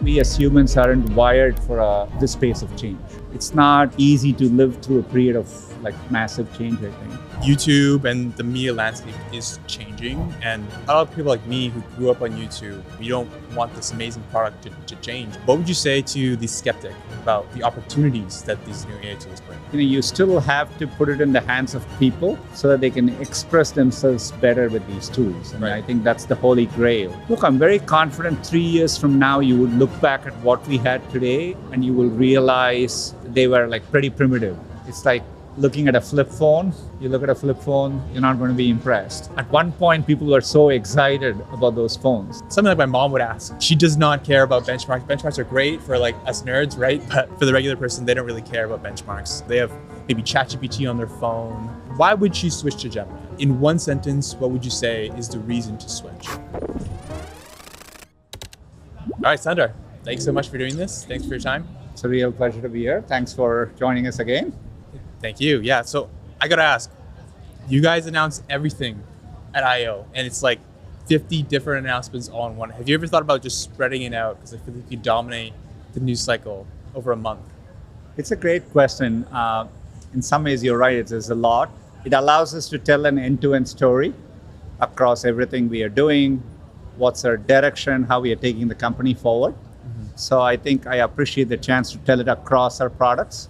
we as humans aren't wired for this pace of change. It's not easy to live through a period of like massive change, I think. YouTube and the media landscape is changing, and a lot of people like me who grew up on YouTube, we don't want this amazing product to change. What would you say to the skeptic about the opportunities that these new AI tools bring? You still have to put it in the hands of people so that they can express themselves better with these tools. And Right. I think that's the holy grail. Look, I'm very confident 3 years from now, you would look back at what we had today and you will realize they were like pretty primitive. It's like looking at a flip phone. You look at a flip phone, you're not going to be impressed. At one point, people were so excited about those phones. Something like my mom would ask. She does not care about benchmarks. Benchmarks are great for like us nerds, right? But for the regular person, they don't really care about benchmarks. They have maybe ChatGPT on their phone. Why would she switch to Gemini? In one sentence, what would you say is the reason to switch? All right, Sundar, thanks so much for doing this. Thanks for your time. It's a real pleasure to be here. Thanks for joining us again. Thank you. Yeah, so I gotta ask, you guys announced everything at I/O, and it's like 50 different announcements all in one. Have you ever thought about just spreading it out? Because I feel like you dominate the news cycle over a month. It's a great question. In some ways, you're right. There's a lot. It allows us to tell an end-to-end story across everything we are doing, what's our direction, how we are taking the company forward. So I think I appreciate the chance to tell it across our products,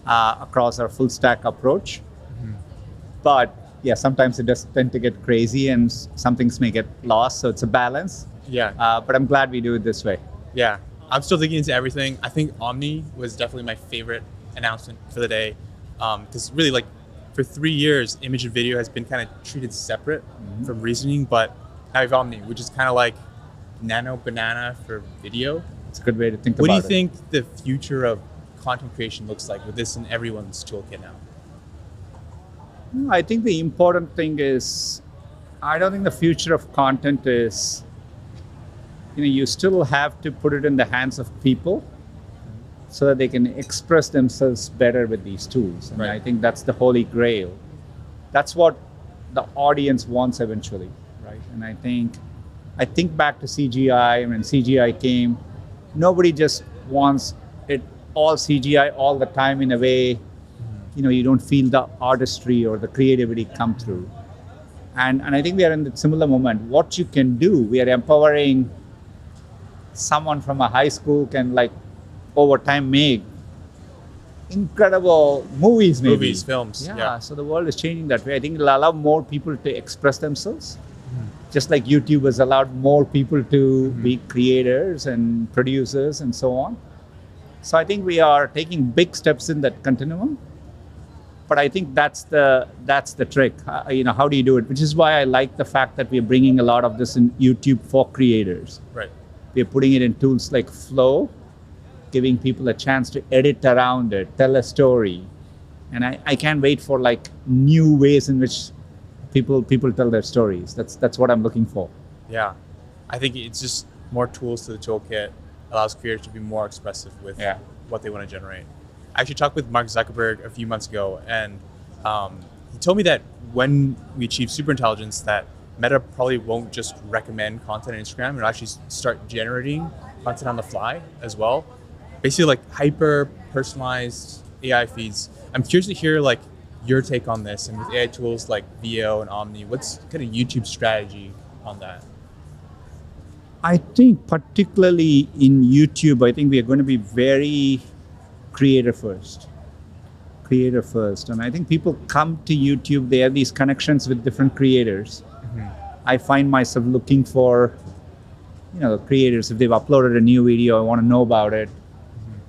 across our full stack approach. But yeah, sometimes it does tend to get crazy and some things may get lost. So it's a balance. Yeah. But I'm glad we do it this way. Yeah. I'm still digging into everything. I think Omni was definitely my favorite announcement for the day. Because really, like, for 3 years, image and video has been kind of treated separate from reasoning. But now we have Omni, which is kind of like nano banana for video. It's a good way to think What about it. do you think the future of content creation looks like with this in everyone's toolkit now? I think the important thing is, I don't think the future of content is, you still have to put it in the hands of people so that they can express themselves better with these tools. And Right. I think that's the holy grail. That's what the audience wants eventually, right? And I think back to CGI. When CGI came, nobody just wants it all CGI all the time in a way, you don't feel the artistry or the creativity come through. And I think we are in the similar moment. What you can do, we are empowering someone from a high school can like over time make incredible movies maybe. Movies, films. Yeah, so the world is changing that way. I think it'll allow more people to express themselves. Just like YouTube has allowed more people to be creators and producers and so on. So I think we are taking big steps in that continuum. But I think that's the trick. How do you do it? Which is why I like the fact that we're bringing a lot of this in YouTube for creators. Right. We're putting it in tools like Flow, giving people a chance to edit around it, tell a story. And I can't wait for like new ways in which people tell their stories. That's what I'm looking for. Yeah. I think it's just more tools to the toolkit allows creators to be more expressive with what they want to generate. I actually talked with Mark Zuckerberg a few months ago, and he told me that when we achieve superintelligence, that Meta probably won't just recommend content on Instagram, it'll actually start generating content on the fly as well. Basically like hyper personalized AI feeds. I'm curious to hear like your take on this, and with AI tools like VO and Omni, what's kind of YouTube's strategy on that? I think particularly in YouTube, I think we are going to be very creator first. And I think people come to YouTube, they have these connections with different creators. I find myself looking for, creators, if they've uploaded a new video, I want to know about it.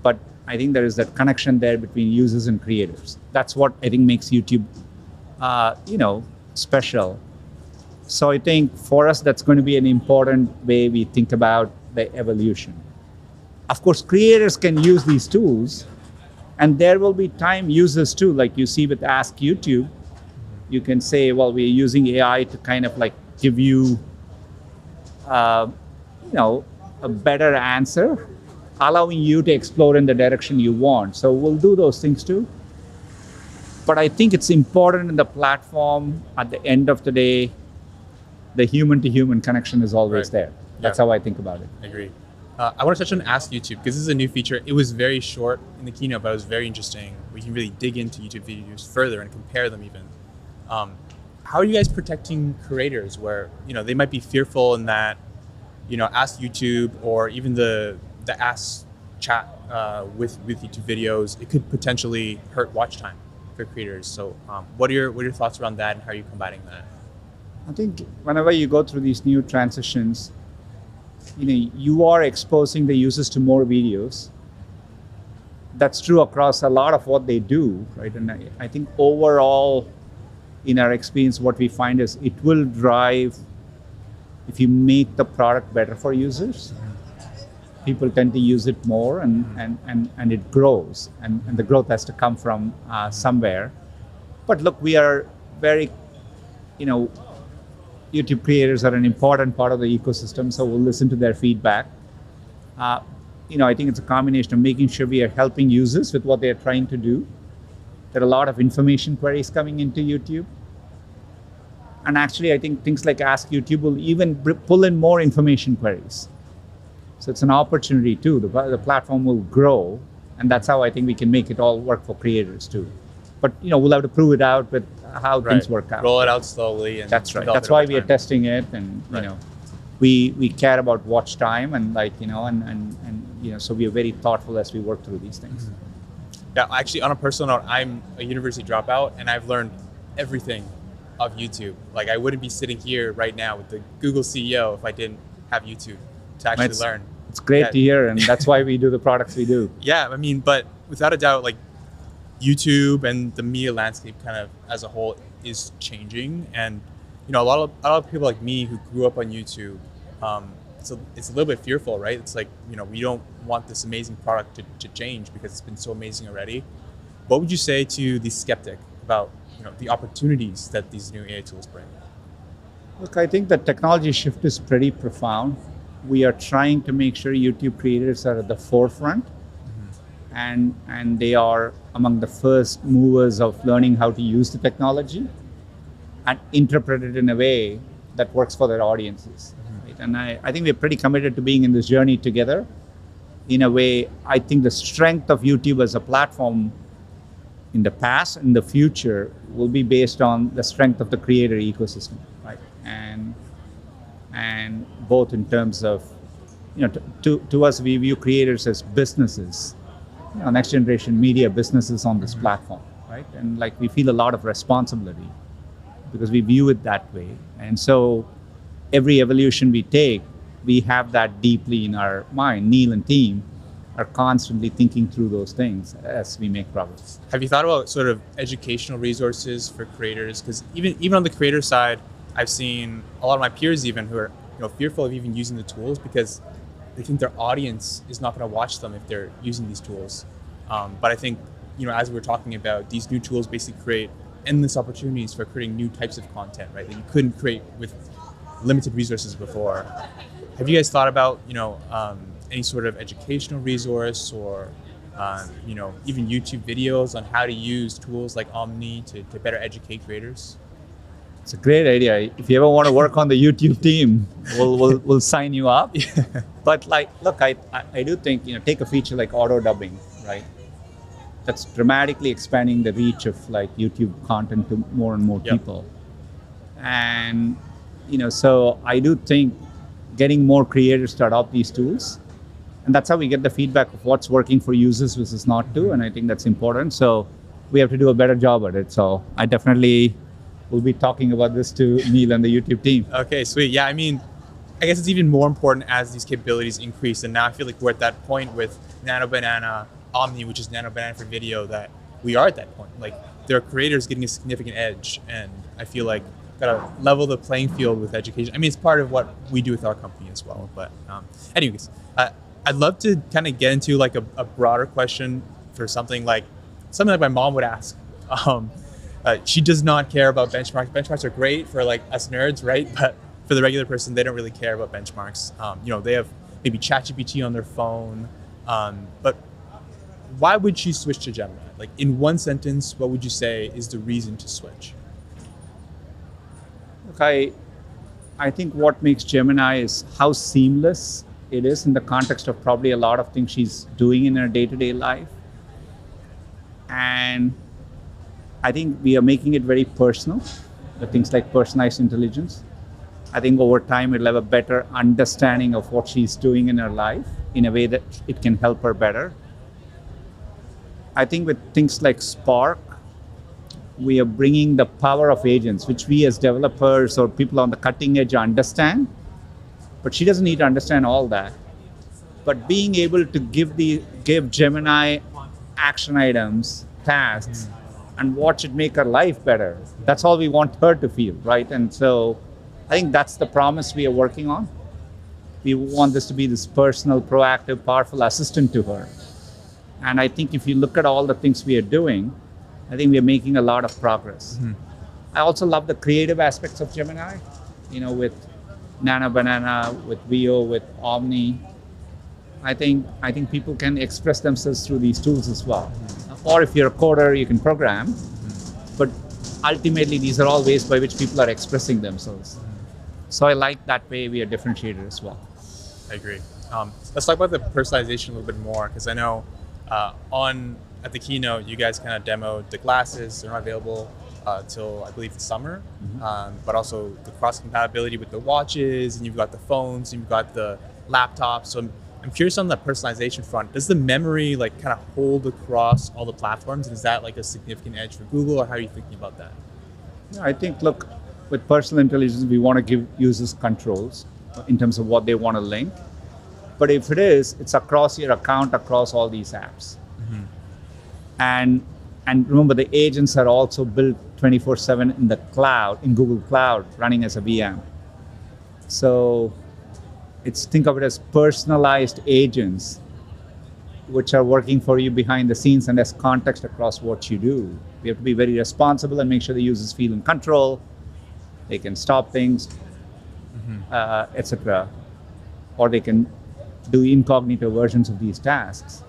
But I think there is that connection there between users and creators. That's what I think makes YouTube, special. So I think for us, that's going to be an important way we think about the evolution. Of course, creators can use these tools, and there will be time users too, like you see with Ask YouTube. You can say, well, we're using AI to kind of like give you, a better answer, allowing you to explore in the direction you want. So we'll do those things too. But I think it's important in the platform, at the end of the day, the human to human connection is always there. That's how I think about it. I agree. I want to touch on Ask YouTube because this is a new feature. It was very short in the keynote, but it was very interesting. We can really dig into YouTube videos further and compare them even. How are you guys protecting creators where they might be fearful in that Ask YouTube or even the Ask chat with YouTube videos, it could potentially hurt watch time for creators. So what are your thoughts around that and how are you combating that? I think whenever you go through these new transitions, you are exposing the users to more videos. That's true across a lot of what they do, right? And I think overall, in our experience, what we find is it will drive, if you make the product better for users, people tend to use it more and it grows. And the growth has to come from somewhere. But look, we are very, YouTube creators are an important part of the ecosystem, so we'll listen to their feedback. I think it's a combination of making sure we are helping users with what they're trying to do. There are a lot of information queries coming into YouTube. And actually, I think things like Ask YouTube will even pull in more information queries. So it's an opportunity too. The platform will grow, and that's how I think we can make it all work for creators too. But we'll have to prove it out with how things work out. Roll it out slowly. And that's right. That's why we are testing it, and we care about watch time and so we are very thoughtful as we work through these things. Mm-hmm. Yeah, actually, on a personal note, I'm a university dropout, and I've learned everything of YouTube. Like I wouldn't be sitting here right now with the Google CEO if I didn't have YouTube to actually learn. It's great to hear, and that's why we do the products we do. Yeah, I mean, but without a doubt, like YouTube and the media landscape kind of as a whole is changing, and a lot of people like me who grew up on YouTube, so it's a little bit fearful, right? It's like we don't want this amazing product to change because it's been so amazing already. What would you say to the skeptic about the opportunities that these new AI tools bring? Look, I think the technology shift is pretty profound. We are trying to make sure YouTube creators are at the forefront, and they are among the first movers of learning how to use the technology and interpret it in a way that works for their audiences. Right? And I think we're pretty committed to being in this journey together. In a way, I think the strength of YouTube as a platform in the past and the future will be based on the strength of the creator ecosystem, right? And both in terms of, to us, we view creators as businesses, next generation media businesses on this platform, right? And we feel a lot of responsibility because we view it that way. And so every evolution we take, we have that deeply in our mind. Neil and team are constantly thinking through those things as we make progress. Have you thought about sort of educational resources for creators? Because even on the creator side, I've seen a lot of my peers even who are fearful of even using the tools because they think their audience is not going to watch them if they're using these tools. But I think as we're talking about, these new tools basically create endless opportunities for creating new types of content, right? That you couldn't create with limited resources before. Have you guys thought about any sort of educational resource or even YouTube videos on how to use tools like Omni to better educate creators? It's a great idea. If you ever want to work on the YouTube team, we'll sign you up. Yeah. But look, I do think take a feature like auto dubbing, right? That's dramatically expanding the reach of YouTube content to more and more people. And so I do think getting more creators to adopt these tools, and that's how we get the feedback of what's working for users versus not to. And I think that's important. So we have to do a better job at it. So I definitely will be talking about this to Neil and the YouTube team. Okay, sweet. Yeah, I mean, I guess it's even more important as these capabilities increase. And now I feel like we're at that point with Nano Banana Omni, which is Nano Banana for video, that we are at that point. Like there are creators getting a significant edge. And I feel like gotta level the playing field with education. I mean, it's part of what we do with our company as well. But anyways, I'd love to kind of get into a broader question for something like my mom would ask. She does not care about benchmarks. Benchmarks are great for us nerds, right? But for the regular person, they don't really care about benchmarks. They have maybe ChatGPT on their phone. But why would she switch to Gemini? In one sentence, what would you say is the reason to switch? Look, I think what makes Gemini is how seamless it is in the context of probably a lot of things she's doing in her day-to-day life. And I think we are making it very personal, the things like personalized intelligence. I think over time it'll have a better understanding of what she's doing in her life in a way that it can help her better. I think with things like Spark, we are bringing the power of agents, which we as developers or people on the cutting edge understand, but she doesn't need to understand all that. But being able to give Gemini action items, tasks, and watch it make her life better. That's all we want her to feel, right? And so I think that's the promise we are working on. We want this to be this personal, proactive, powerful assistant to her. And I think if you look at all the things we are doing, I think we are making a lot of progress. Mm-hmm. I also love the creative aspects of Gemini, with Nana Banana, with Vio, with Omni. I think people can express themselves through these tools as well. Mm-hmm. Or if you're a coder, you can program. Mm-hmm. But ultimately, these are all ways by which people are expressing themselves. Mm-hmm. So I like that way we are differentiated as well. I agree. Let's talk about the personalization a little bit more, because I know at the keynote, you guys kind of demoed the glasses. They're not available till I believe the summer, but also the cross compatibility with the watches, and you've got the phones, and you've got the laptops. So I'm curious on the personalization front. Does the memory kind of hold across all the platforms? And is that a significant edge for Google, or how are you thinking about that? Yeah, I think, look, with personal intelligence, we want to give users controls in terms of what they want to link. But if it is, it's across your account, across all these apps. Mm-hmm. And remember, the agents are also built 24/7 in the cloud, in Google Cloud, running as a VM. So think of it as personalized agents, which are working for you behind the scenes and as context across what you do. We have to be very responsible and make sure the users feel in control. They can stop things, etc. Or they can do incognito versions of these tasks.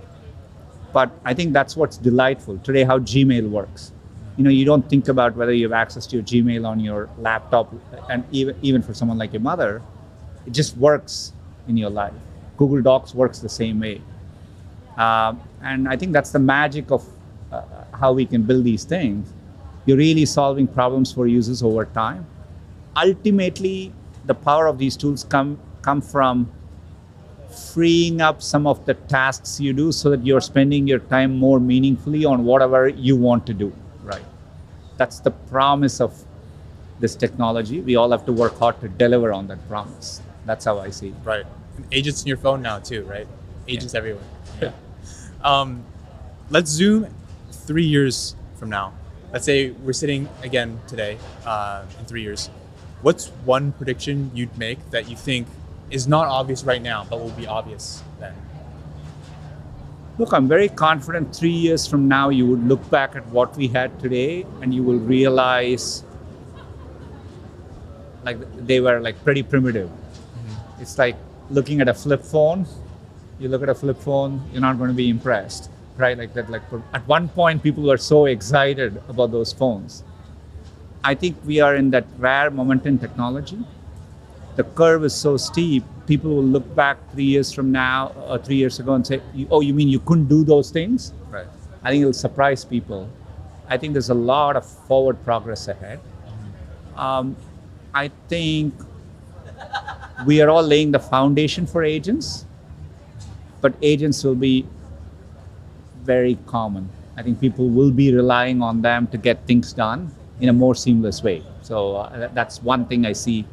But I think that's what's delightful. Today, how Gmail works. You don't think about whether you have access to your Gmail on your laptop, and even for someone like your mother, it just works in your life. Google Docs works the same way. And I think that's the magic of how we can build these things. You're really solving problems for users over time. Ultimately, the power of these tools come from freeing up some of the tasks you do so that you're spending your time more meaningfully on whatever you want to do, right? That's the promise of this technology. We all have to work hard to deliver on that promise. That's how I see it. Right. And agents in your phone now too, right? Agents everywhere. Yeah. Let's zoom 3 years from now. Let's say we're sitting again today in 3 years. What's one prediction you'd make that you think is not obvious right now, but will be obvious then? Look, I'm very confident 3 years from now, you would look back at what we had today and you will realize they were pretty primitive. Mm-hmm. It's like looking at a flip phone. You look at a flip phone, you're not going to be impressed, right? At one point, people were so excited about those phones. I think we are in that rare moment in technology. The curve is so steep, people will look back 3 years from now or 3 years ago and say, oh, you mean you couldn't do those things? Right. I think it'll surprise people. I think there's a lot of forward progress ahead. I think we are all laying the foundation for agents, but agents will be very common. I think people will be relying on them to get things done in a more seamless way. So that's one thing I see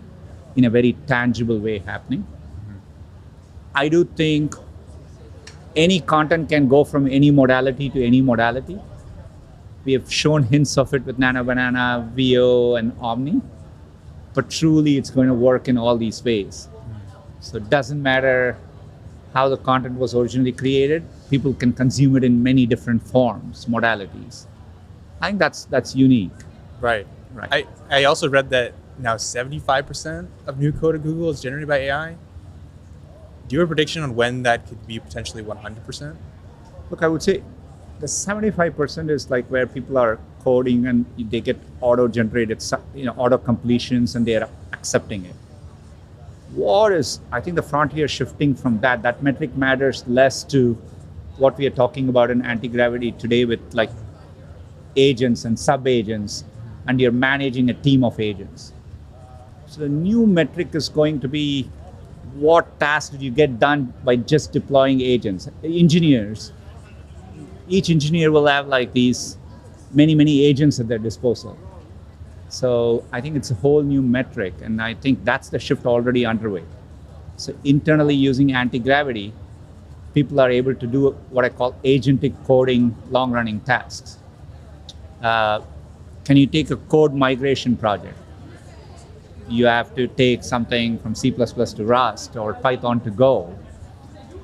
in a very tangible way happening. Mm-hmm. I do think any content can go from any modality to any modality. We have shown hints of it with Nana Banana, Vio, and Omni, but truly it's going to work in all these ways. Mm-hmm. So it doesn't matter how the content was originally created, people can consume it in many different forms, modalities. I think that's unique. Right. I also read that now 75% of new code at Google is generated by AI. Do you have a prediction on when that could be potentially 100%? Look, I would say the 75% is where people are coding and they get auto-generated, auto completions, and they're accepting it. I think the frontier shifting from that metric matters less to what we are talking about in anti-gravity today with like agents and sub-agents, and you're managing a team of agents. So the new metric is going to be what tasks did you get done by just deploying agents. Engineers, each engineer will have like these many agents at their disposal. So I think it's a whole new metric, and I think that's the shift already underway. So internally using anti-gravity, people are able to do what I call agentic coding, long-running tasks. Can you take a code migration project? You have to take something from C++ to Rust or Python to Go,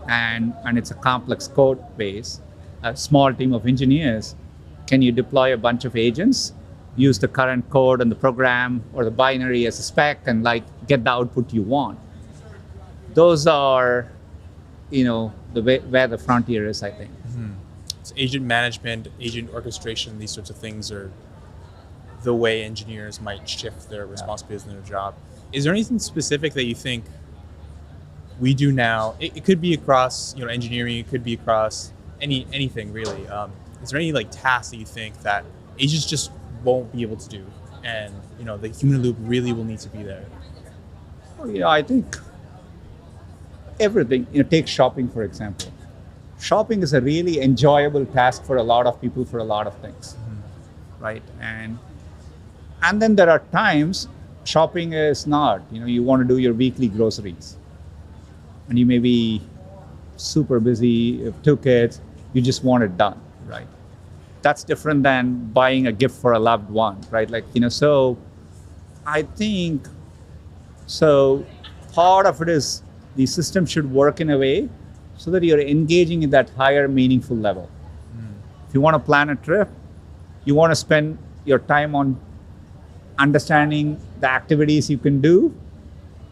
and it's a complex code base. A small team of engineers, can you deploy a bunch of agents, use the current code and the program or the binary as a spec, and like get the output you want? Those are, the way where the frontier is, I think. Mm-hmm. So agent management, agent orchestration, these sorts of things are the way engineers might shift their responsibilities in their job. Is there anything specific that you think we do now? It could be across, engineering. It could be across anything really. Is there any like tasks that you think that agents just won't be able to do, and the human loop really will need to be there? Well, I think everything. Take shopping for example. Shopping is a really enjoyable task for a lot of people for a lot of things, right? And then there are times shopping is not. You want to do your weekly groceries, and you may be super busy. You have 2 kids. You just want it done, right? That's different than buying a gift for a loved one, right? So I think, so part of it is the system should work in a way so that you're engaging at that higher meaningful level. If you want to plan a trip, you want to spend your time on understanding the activities you can do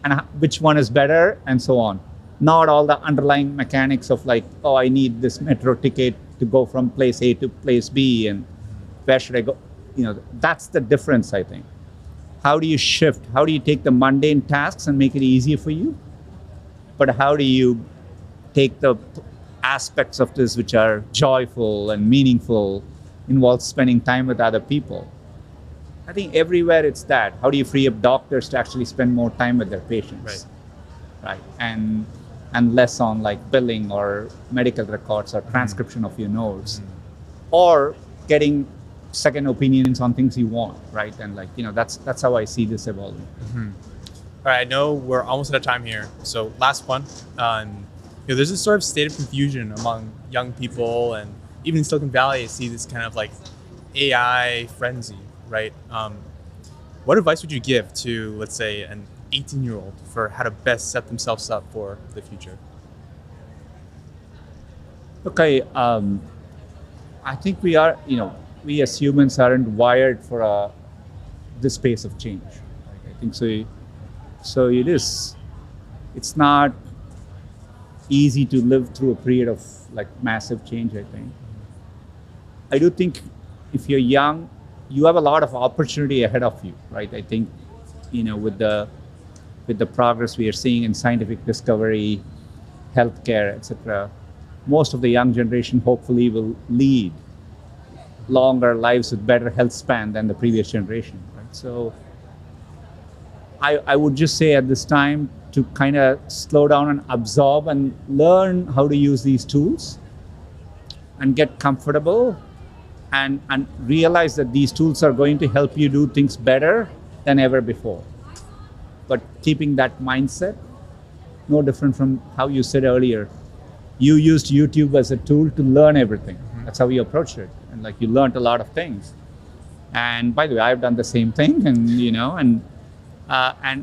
and which one is better and so on. Not all the underlying mechanics of like, oh, I need this metro ticket to go from place A to place B, and where should I go? That's the difference, I think. How do you shift? How do you take the mundane tasks and make it easier for you? But how do you take the aspects of this which are joyful and meaningful, involves spending time with other people? I think everywhere it's that. How do you free up doctors to actually spend more time with their patients? Right. And less on like billing or medical records or transcription of your notes, or getting second opinions on things you want, right? And that's how I see this evolving. All right, I know we're almost out of time here, so last one. There's this sort of state of confusion among young people, and even in Silicon Valley, I see this kind of like AI frenzy, right? What advice would you give to, let's say, an 18-year-old for how to best set themselves up for the future? Okay, I think we as humans aren't wired for this pace of change. I think so. So it's not easy to live through a period of like massive change, I think. I do think if you're young, you have a lot of opportunity ahead of you, right? I think, with the progress we are seeing in scientific discovery, healthcare, etc., most of the young generation hopefully will lead longer lives with better health span than the previous generation, right? So I would just say at this time to kind of slow down and absorb and learn how to use these tools and get comfortable and realize that these tools are going to help you do things better than ever before. But keeping that mindset, no different from how you said earlier. You used YouTube as a tool to learn everything. That's how you approached it. And you learned a lot of things. And by the way, I've done the same thing, and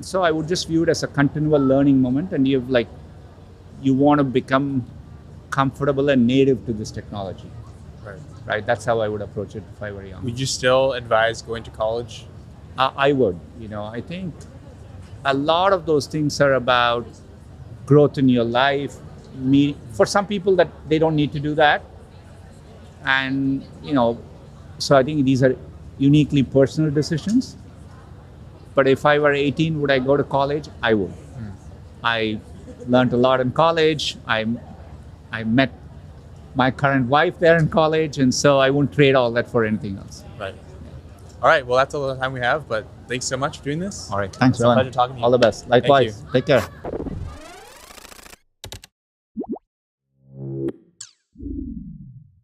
so I would just view it as a continual learning moment, and you want to become comfortable and native to this technology. Right? That's how I would approach it if I were young. Would you still advise going to college? I would. I think a lot of those things are about growth in your life. For some people that they don't need to do that. And, so I think these are uniquely personal decisions. But if I were 18, would I go to college? I would. I learned a lot in college. I met my current wife there in college, and so I won't trade all that for anything else. Right. All right. Well, that's all the time we have, but thanks so much for doing this. All right. Thanks, It's a Rowan. pleasure talking to you. All the best. Likewise. Take care.